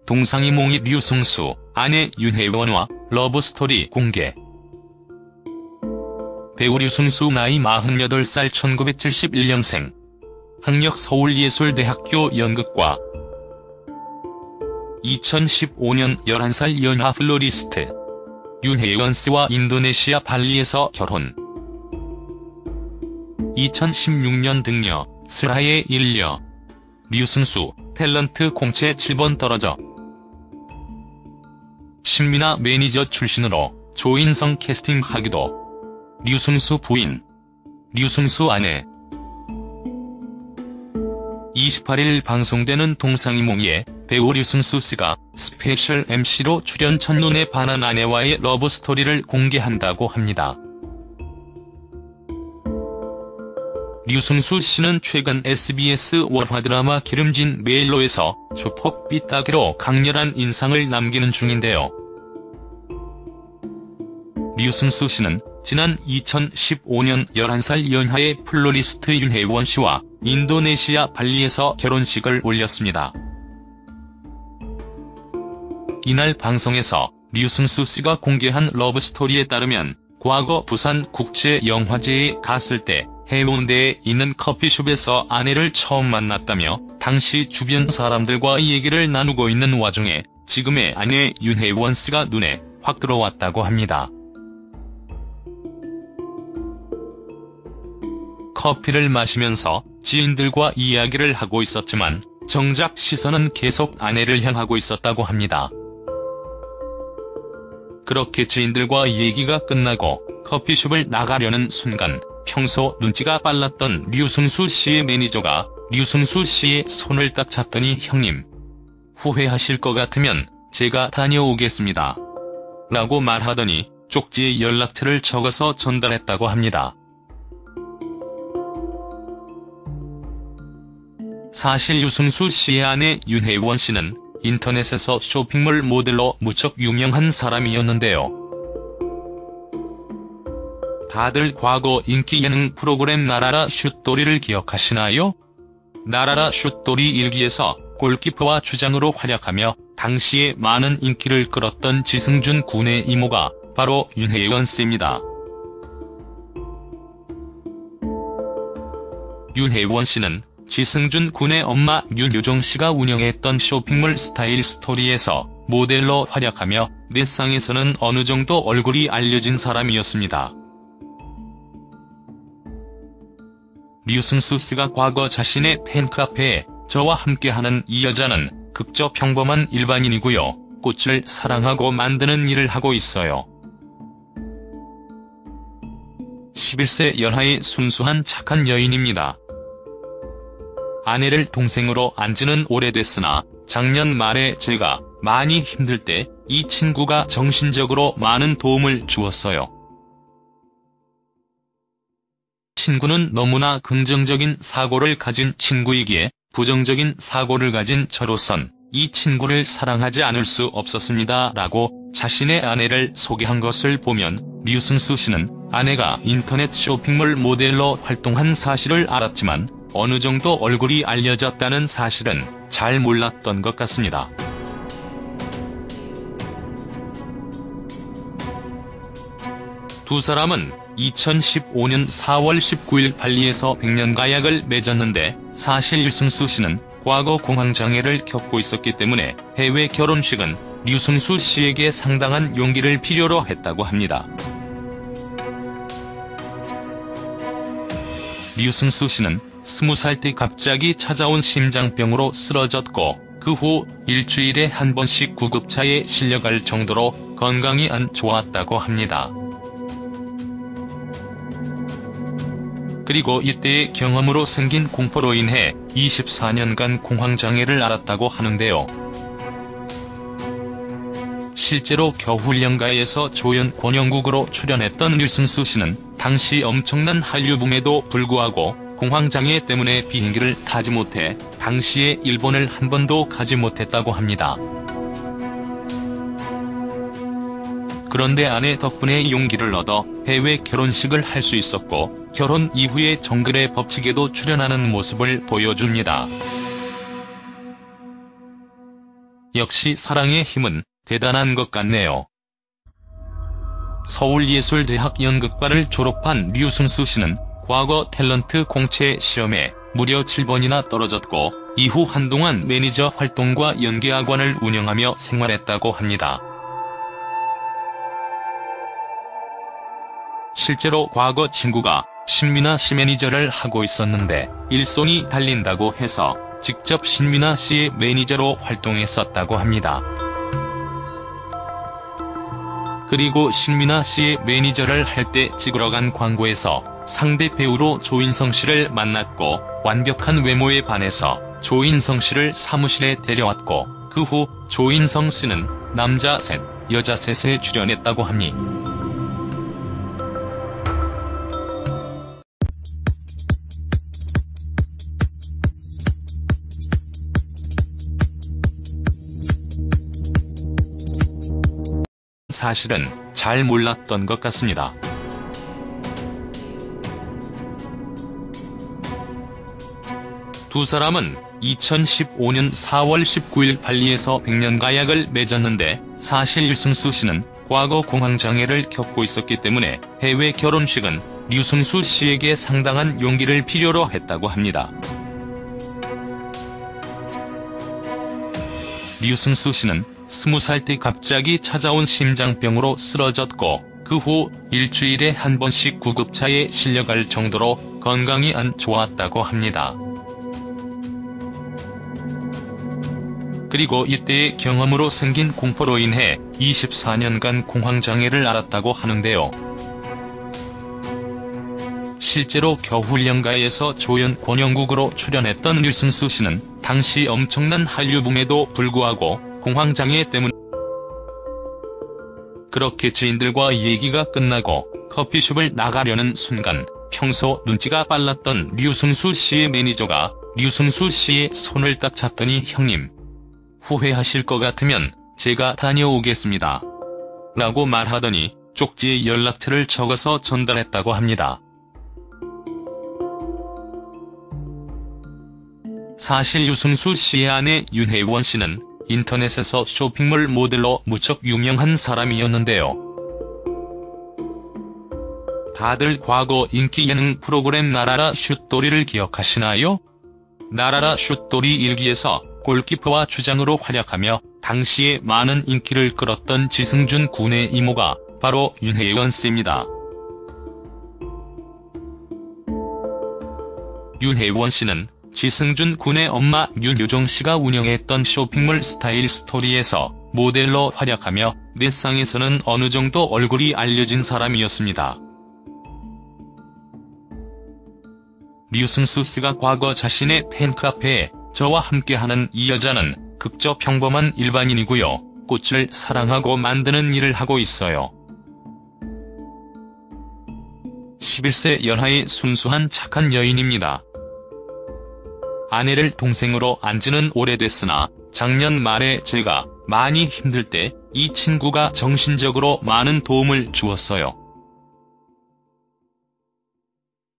동상이몽이 류승수, 아내 윤혜원과 러브스토리 공개. 배우 류승수 나이 48살 1971년생. 학력 서울예술대학교 연극과. 2015년 11살 연하 플로리스트. 윤혜원 씨와 인도네시아 발리에서 결혼. 2016년 등려, 슬하에 일려. 류승수, 탤런트 공채 7번 떨어져. 신민아 매니저 출신으로 조인성 캐스팅하기도. 류승수 부인, 류승수 아내. 28일 방송되는 동상이몽에 배우 류승수 씨가 스페셜 MC로 출연 첫눈에 반한 아내와의 러브스토리를 공개한다고 합니다. 류승수 씨는 최근 SBS 월화 드라마 기름진 메일로에서 조폭 삐딱이로 강렬한 인상을 남기는 중인데요. 류승수 씨는 지난 2015년 11살 연하의 플로리스트 윤혜원 씨와 인도네시아 발리에서 결혼식을 올렸습니다. 이날 방송에서 류승수 씨가 공개한 러브스토리에 따르면 과거 부산국제영화제에 갔을 때 해운대에 있는 커피숍에서 아내를 처음 만났다며 당시 주변 사람들과 얘기를 나누고 있는 와중에 지금의 아내 윤혜원 씨가 눈에 확 들어왔다고 합니다. 커피를 마시면서 지인들과 이야기를 하고 있었지만 정작 시선은 계속 아내를 향하고 있었다고 합니다. 그렇게 지인들과 얘기가 끝나고 커피숍을 나가려는 순간 평소 눈치가 빨랐던 류승수 씨의 매니저가 류승수 씨의 손을 딱 잡더니 형님, 후회하실 것 같으면 제가 다녀오겠습니다. 라고 말하더니 쪽지에 연락처를 적어서 전달했다고 합니다. 사실 류승수 씨의 아내 윤혜원 씨는 인터넷에서 쇼핑몰 모델로 무척 유명한 사람이었는데요. 다들 과거 인기 예능 프로그램 나라라 슛돌이를 기억하시나요? 나라라 슛돌이 1기에서 골키퍼와 주장으로 활약하며 당시에 많은 인기를 끌었던 지승준 군의 이모가 바로 윤혜원 씨입니다. 윤혜원 씨는 지승준 군의 엄마 윤효정 씨가 운영했던 쇼핑몰 스타일 스토리에서 모델로 활약하며 넷상에서는 어느 정도 얼굴이 알려진 사람이었습니다. 류승수 씨가 과거 자신의 팬카페에 저와 함께하는 이 여자는 극저 평범한 일반인이고요. 꽃을 사랑하고 만드는 일을 하고 있어요. 11세 연하의 순수한 착한 여인입니다. 아내를 동생으로 안 지는 오래됐으나 작년 말에 제가 많이 힘들 때 이 친구가 정신적으로 많은 도움을 주었어요. 친구는 너무나 긍정적인 사고를 가진 친구이기에 부정적인 사고를 가진 저로선 이 친구를 사랑하지 않을 수 없었습니다. 라고 자신의 아내를 소개한 것을 보면 류승수 씨는 아내가 인터넷 쇼핑몰 모델로 활동한 사실을 알았지만 어느 정도 얼굴이 알려졌다는 사실은 잘 몰랐던 것 같습니다. 두 사람은 2015년 4월 19일 발리에서 백년가약을 맺었는데 사실 류승수 씨는 과거 공황장애를 겪고 있었기 때문에 해외 결혼식은 류승수 씨에게 상당한 용기를 필요로 했다고 합니다. 류승수 씨는 20살 때 갑자기 찾아온 심장병으로 쓰러졌고 그 후 일주일에 한 번씩 구급차에 실려갈 정도로 건강이 안 좋았다고 합니다. 그리고 이때의 경험으로 생긴 공포로 인해 24년간 공황장애를 앓았다고 하는데요. 실제로 겨울연가에서 조연 권영국으로 출연했던 류승수 씨는 당시 엄청난 한류붐에도 불구하고 공황장애 때문에 비행기를 타지 못해 당시에 일본을 한 번도 가지 못했다고 합니다. 그런데 아내 덕분에 용기를 얻어 해외 결혼식을 할 수 있었고 결혼 이후에 정글의 법칙에도 출연하는 모습을 보여줍니다. 역시 사랑의 힘은 대단한 것 같네요. 서울예술대학 연극과를 졸업한 류승수 씨는 과거 탤런트 공채 시험에 무려 7번이나 떨어졌고 이후 한동안 매니저 활동과 연기학원을 운영하며 생활했다고 합니다. 실제로 과거 친구가 신민아 씨 매니저를 하고 있었는데 일손이 달린다고 해서 직접 신민아 씨의 매니저로 활동했었다고 합니다. 그리고 신민아 씨의 매니저를 할 때 찍으러 간 광고에서 상대 배우로 조인성 씨를 만났고 완벽한 외모에 반해서 조인성 씨를 사무실에 데려왔고 그 후 조인성 씨는 남자 셋, 여자 셋에 출연했다고 하니 사실은 잘 몰랐던 것 같습니다. 두 사람은 2015년 4월 19일 발리에서 백년가약을 맺었는데 사실 류승수 씨는 과거 공황장애를 겪고 있었기 때문에 해외 결혼식은 류승수 씨에게 상당한 용기를 필요로 했다고 합니다. 류승수 씨는 20살 때 갑자기 찾아온 심장병으로 쓰러졌고 그 후 일주일에 한 번씩 구급차에 실려갈 정도로 건강이 안 좋았다고 합니다. 그리고 이때의 경험으로 생긴 공포로 인해 24년간 공황장애를 앓았다고 하는데요. 실제로 겨울연가에서 조연 권영국으로 출연했던 류승수 씨는 당시 엄청난 한류붐에도 불구하고 공황장애 때문에 그렇게 지인들과 얘기가 끝나고 커피숍을 나가려는 순간 평소 눈치가 빨랐던 류승수 씨의 매니저가 류승수 씨의 손을 딱 잡더니 형님, 후회하실 것 같으면 제가 다녀오겠습니다. 라고 말하더니 쪽지에 연락처를 적어서 전달했다고 합니다. 사실 류승수 씨의 아내 윤혜원 씨는 인터넷에서 쇼핑몰 모델로 무척 유명한 사람이었는데요. 다들 과거 인기 예능 프로그램 나라라 슛돌이를 기억하시나요? 나라라 슛돌이 1기에서 골키퍼와 주장으로 활약하며 당시에 많은 인기를 끌었던 지승준 군의 이모가 바로 윤혜원 씨입니다. 윤혜원 씨는 지승준 군의 엄마 윤효정 씨가 운영했던 쇼핑몰 스타일 스토리에서 모델로 활약하며 넷상에서는 어느 정도 얼굴이 알려진 사람이었습니다. 류승수 씨가 과거 자신의 팬카페에 저와 함께하는 이 여자는 극저 평범한 일반인이고요. 꽃을 사랑하고 만드는 일을 하고 있어요. 11세 연하의 순수한 착한 여인입니다. 아내를 동생으로 안 지는 오래됐으나 작년 말에 제가 많이 힘들 때 이 친구가 정신적으로 많은 도움을 주었어요.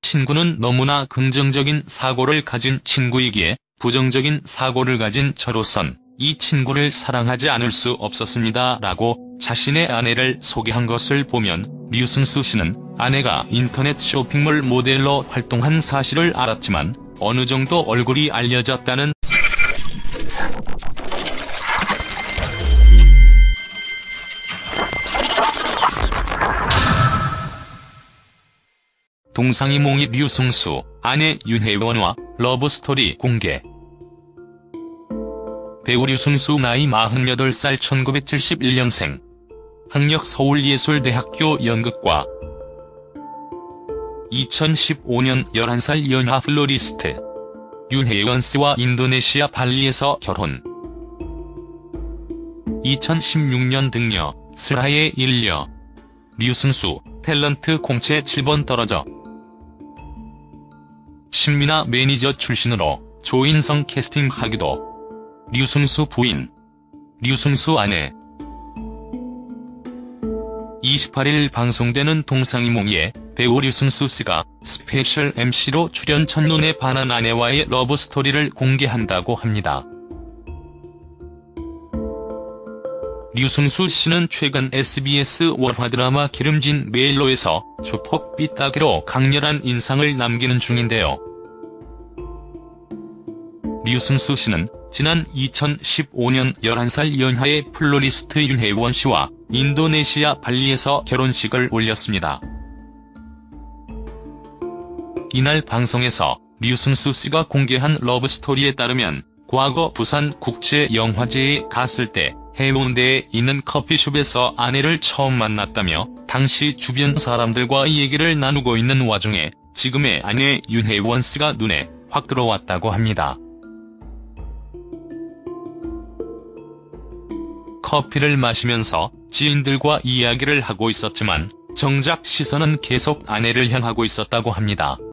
친구는 너무나 긍정적인 사고를 가진 친구이기에 부정적인 사고를 가진 저로선 이 친구를 사랑하지 않을 수 없었습니다. 라고 자신의 아내를 소개한 것을 보면 류승수 씨는 아내가 인터넷 쇼핑몰 모델로 활동한 사실을 알았지만 어느 정도 얼굴이 알려졌다는 동상이몽이 류승수, 아내 윤혜원과 러브스토리 공개. 배우 류승수 나이 48살 1971년생. 학력 서울예술대학교 연극과 2015년 11살 연하 플로리스트. 윤혜원 씨와 인도네시아 발리에서 결혼. 2016년 등려, 슬하에 일려. 류승수, 탤런트 공채 7번 떨어져. 신민아 매니저 출신으로 조인성 캐스팅하기도. 류승수 부인, 류승수 아내. 28일 방송되는 동상이몽에 배우 류승수 씨가 스페셜 MC로 출연 첫눈에 반한 아내와의 러브스토리를 공개한다고 합니다. 류승수 씨는 최근 SBS 월화 드라마 기름진 메일로에서 조폭 삐딱이로 강렬한 인상을 남기는 중인데요. 류승수 씨는 지난 2015년 11살 연하의 플로리스트 윤혜원 씨와 인도네시아 발리에서 결혼식을 올렸습니다. 이날 방송에서 류승수 씨가 공개한 러브스토리에 따르면 과거 부산국제영화제에 갔을 때 해운대에 있는 커피숍에서 아내를 처음 만났다며 당시 주변 사람들과 얘기를 나누고 있는 와중에 지금의 아내 윤혜원 씨가 눈에 확 들어왔다고 합니다. 커피를 마시면서 지인들과 이야기를 하고 있었지만 정작 시선은 계속 아내를 향하고 있었다고 합니다.